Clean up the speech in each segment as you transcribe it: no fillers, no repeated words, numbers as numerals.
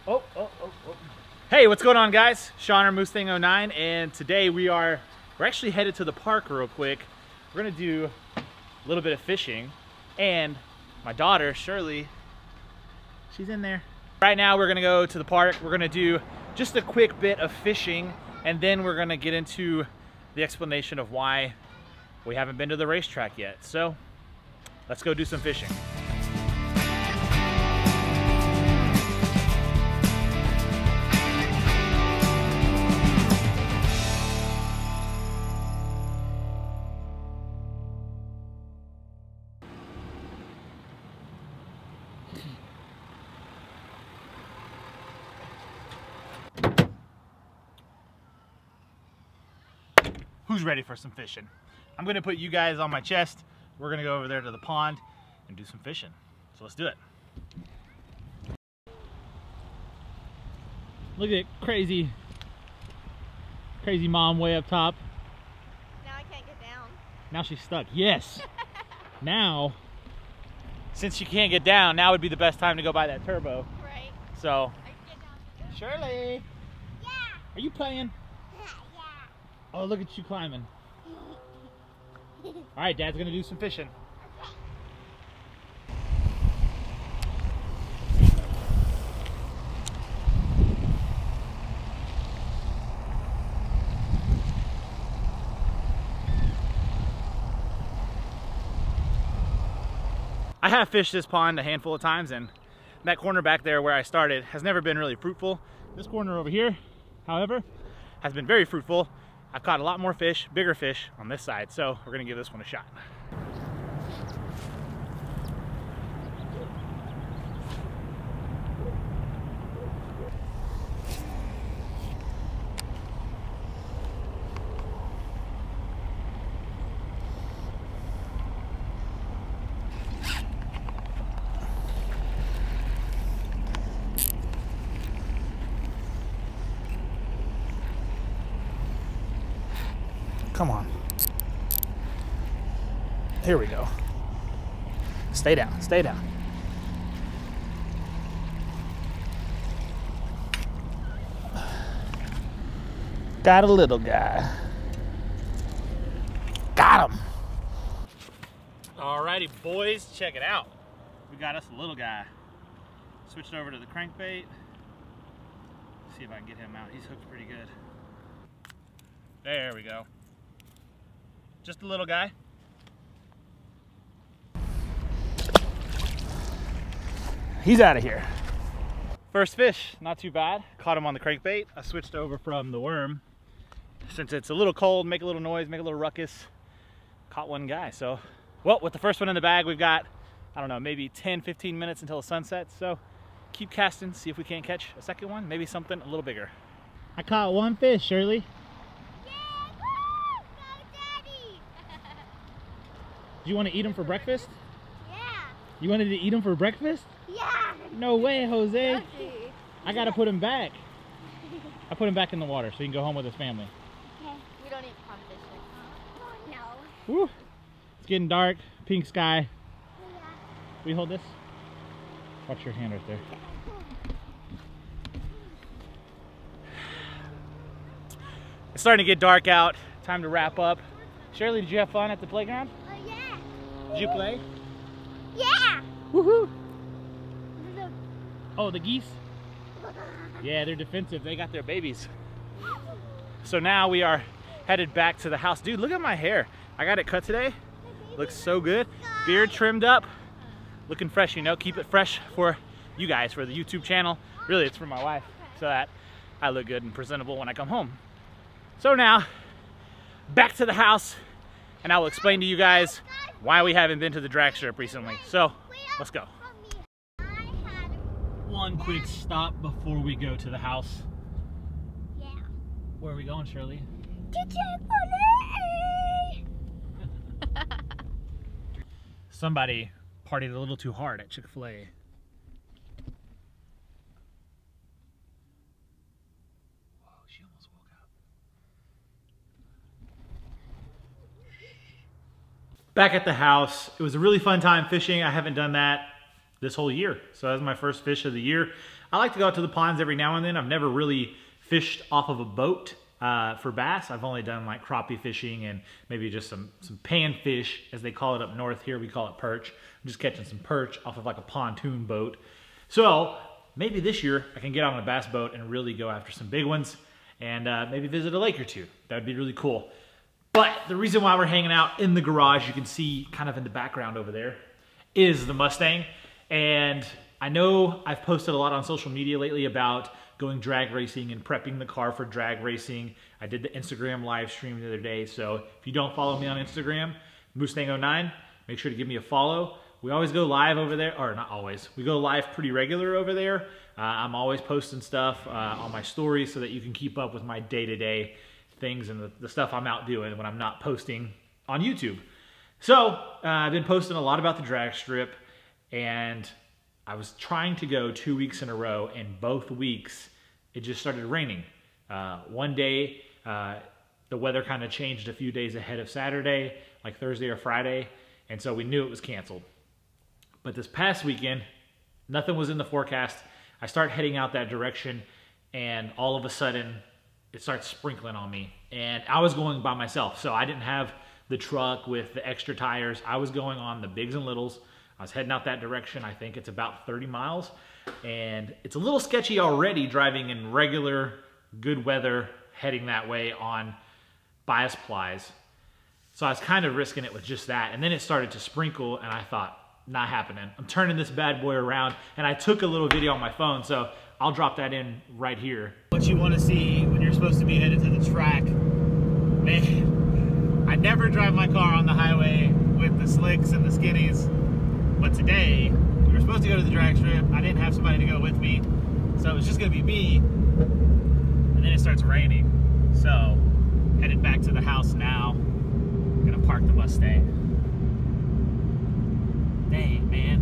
Oh. Hey, what's going on, guys? Sean or MUSTANG 09, and today we're actually headed to the park real quick. We're gonna do a little bit of fishing, and my daughter Shirley, she's in there. Right now we're gonna go to the park. We're gonna do just a quick bit of fishing, and then we're gonna get into the explanation of why we haven't been to the racetrack yet. So let's go do some fishing. Who's ready for some fishing? I'm gonna put you guys on my chest. We're gonna go over there to the pond and do some fishing. So let's do it. Look at crazy mom way up top. Now I can't get down. Now she's stuck. Yes. Now, since she can't get down, now would be the best time to go buy that turbo. Right. So, I can get down. Shirley. Yeah. Are you playing? Oh, look at you climbing. All right, Dad's gonna do some fishing. I have fished this pond a handful of times, and that corner back there where I started has never been really fruitful. This corner over here, however, has been very fruitful. I've caught a lot more fish, bigger fish on this side, so we're gonna give this one a shot. Come on. Here we go. Stay down, stay down. Got a little guy. Got him. Alrighty, boys, check it out. We got us a little guy. Switched over to the crankbait. See if I can get him out. He's hooked pretty good. There we go. Just a little guy. He's out of here. First fish, not too bad. Caught him on the crankbait. I switched over from the worm. Since it's a little cold, make a little noise, make a little ruckus. Caught one guy, so. Well, with the first one in the bag, we've got, I don't know, maybe 10, 15 minutes until the sun sets. So keep casting, see if we can't catch a second one, maybe something a little bigger. I caught one fish, Shirley. Do you want to eat them for breakfast? Yeah. You wanted to eat them for breakfast? Yeah. No way, Jose. Okay. I got to put him back. I put him back in the water so he can go home with his family. Okay. We don't eat pond fish. Oh, no. Woo. It's getting dark, pink sky. Yeah. Will you hold this? Watch your hand right there. It's starting to get dark out. Time to wrap up. Shirley, did you have fun at the playground? Yeah. Did you play? Yeah. Woohoo! Oh, the geese? Yeah, they're defensive. They got their babies. So now we are headed back to the house. Dude, look at my hair. I got it cut today. Looks so good. Beard trimmed up. Looking fresh, you know. Keep it fresh for you guys, for the YouTube channel. Really, it's for my wife, so that I look good and presentable when I come home. So now, back to the house, and I will explain to you guys why we haven't been to the drag strip recently. So, let's go. One quick stop before we go to the house. Yeah. Where are we going, Shirley? Somebody partied a little too hard at Chick-fil-A. She almost woke up. Back at the house, it was a really fun time fishing. I haven't done that this whole year. So that was my first fish of the year. I like to go out to the ponds every now and then. I've never really fished off of a boat for bass. I've only done like crappie fishing and maybe just some panfish, as they call it up north. Here we call it perch. I'm just catching some perch off of like a pontoon boat. So maybe this year I can get on a bass boat and really go after some big ones and maybe visit a lake or two. That would be really cool. But the reason why we're hanging out in the garage, you can see kind of in the background over there, is the Mustang. And I know I've posted a lot on social media lately about going drag racing and prepping the car for drag racing. I did the Instagram live stream the other day. So if you don't follow me on Instagram, Mustang09, make sure to give me a follow. We always go live over there, or not always. We go live pretty regular over there. I'm always posting stuff on my stories so that you can keep up with my day-to-day things and the stuff I'm out doing when I'm not posting on YouTube. So I've been posting a lot about the drag strip, and I was trying to go 2 weeks in a row, and both weeks it just started raining. One day the weather kind of changed a few days ahead of Saturday, like Thursday or Friday, and so we knew it was canceled. But this past weekend, nothing was in the forecast. I start heading out that direction, and all of a sudden it starts sprinkling on me. And I was going by myself, so I didn't have the truck with the extra tires. I was going on the bigs and littles. I was heading out that direction. I think it's about 30 miles. And it's a little sketchy already driving in regular, good weather, heading that way on bias plies. So I was kind of risking it with just that. And then it started to sprinkle, and I thought, not happening. I'm turning this bad boy around, and I took a little video on my phone, so I'll drop that in right here. What you want to see when you're supposed to be headed to the track. Man, I never drive my car on the highway with the slicks and the skinnies, but today we were supposed to go to the drag strip. I didn't have somebody to go with me, so it was just gonna be me, and then it starts raining. So headed back to the house now. I'm gonna park the Mustang. Dang, man.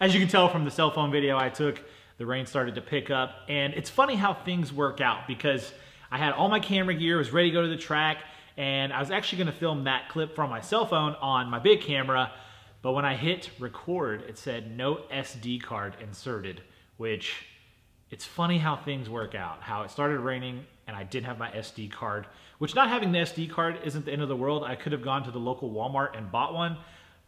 As you can tell from the cell phone video I took, the rain started to pick up, and it's funny how things work out, because I had all my camera gear, was ready to go to the track, and I was actually gonna film that clip from my cell phone on my big camera, but when I hit record, it said no SD card inserted, which it's funny how things work out, how it started raining and I didn't have my SD card, which not having the SD card isn't the end of the world. I could have gone to the local Walmart and bought one,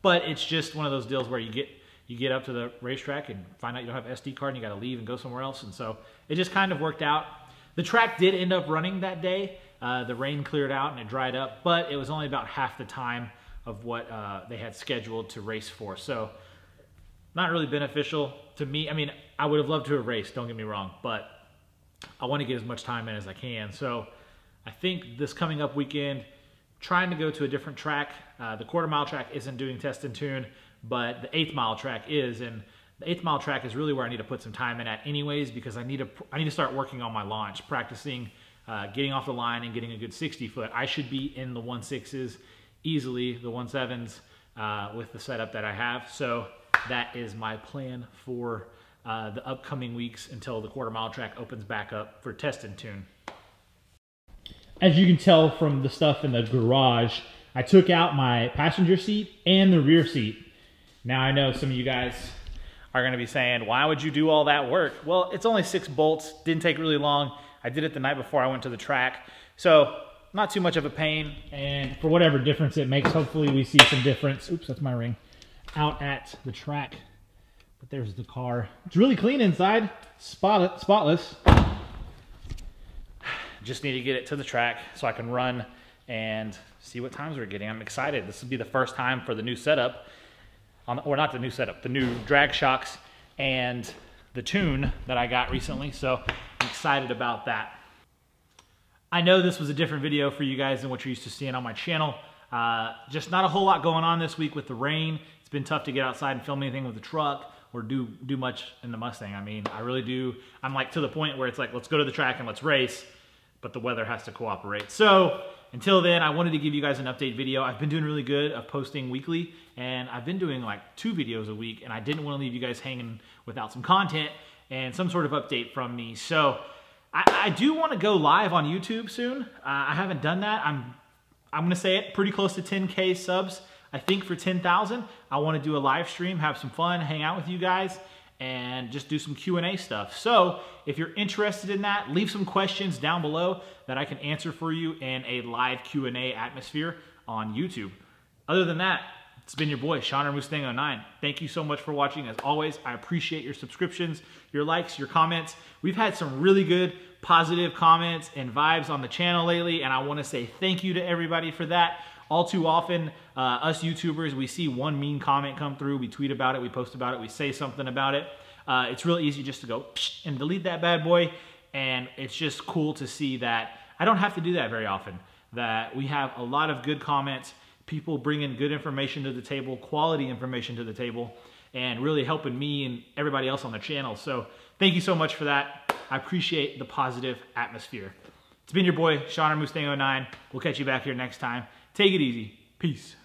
but it's just one of those deals where you get up to the racetrack and find out you don't have SD card and you gotta leave and go somewhere else. And so it just kind of worked out. The track did end up running that day. The rain cleared out and it dried up, but it was only about half the time of what they had scheduled to race for. So not really beneficial to me. I mean, I would have loved to have raced, don't get me wrong, but I want to get as much time in as I can. So I think this coming up weekend, trying to go to a different track. The quarter-mile track isn't doing test and tune, but the 8th mile track is, and the 8th mile track is really where I need to put some time in at anyways, because I need to start working on my launch, practicing getting off the line and getting a good 60 foot. I should be in the 1.6s easily, the 1.7s with the setup that I have. So that is my plan for the upcoming weeks until the quarter-mile track opens back up for test and tune. As you can tell from the stuff in the garage, I took out my passenger seat and the rear seat. Now I know some of you guys are gonna be saying, why would you do all that work? Well, it's only 6 bolts, didn't take really long. I did it the night before I went to the track. So not too much of a pain, and for whatever difference it makes, hopefully we see some difference. Oops, that's my ring. Out at the track. But there's the car. It's really clean inside, spotless. Just need to get it to the track so I can run and see what times we're getting. I'm excited. This will be the first time for the new setup, or not the new setup, the new drag shocks and the tune that I got recently. So I'm excited about that. I know this was a different video for you guys than what you're used to seeing on my channel. Just not a whole lot going on this week with the rain. It's been tough to get outside and film anything with the truck or do much in the Mustang. I mean, I really do. I'm like to the point where it's like, let's go to the track and let's race, but the weather has to cooperate. So until then, I wanted to give you guys an update video. I've been doing really good of posting weekly, and I've been doing like 2 videos a week, and I didn't want to leave you guys hanging without some content and some sort of update from me. So I do want to go live on YouTube soon. I haven't done that. I'm going to say it, pretty close to 10K subs. I think for 10,000, I want to do a live stream, have some fun, hang out with you guys, and just do some Q&A stuff. So if you're interested in that, leave some questions down below that I can answer for you in a live Q&A atmosphere on YouTube. Other than that, it's been your boy, Sean or Mustang 09. Thank you so much for watching. As always, I appreciate your subscriptions, your likes, your comments. We've had some really good positive comments and vibes on the channel lately, and I want to say thank you to everybody for that. All too often, us YouTubers, we see one mean comment come through, we tweet about it, we post about it, we say something about it. It's real easy just to go and delete that bad boy, and it's just cool to see that I don't have to do that very often, that we have a lot of good comments, people bringing good information to the table, quality information to the table, and really helping me and everybody else on the channel. So thank you so much for that. I appreciate the positive atmosphere. It's been your boy, Sean or Mustang 09. We'll catch you back here next time. Take it easy. Peace.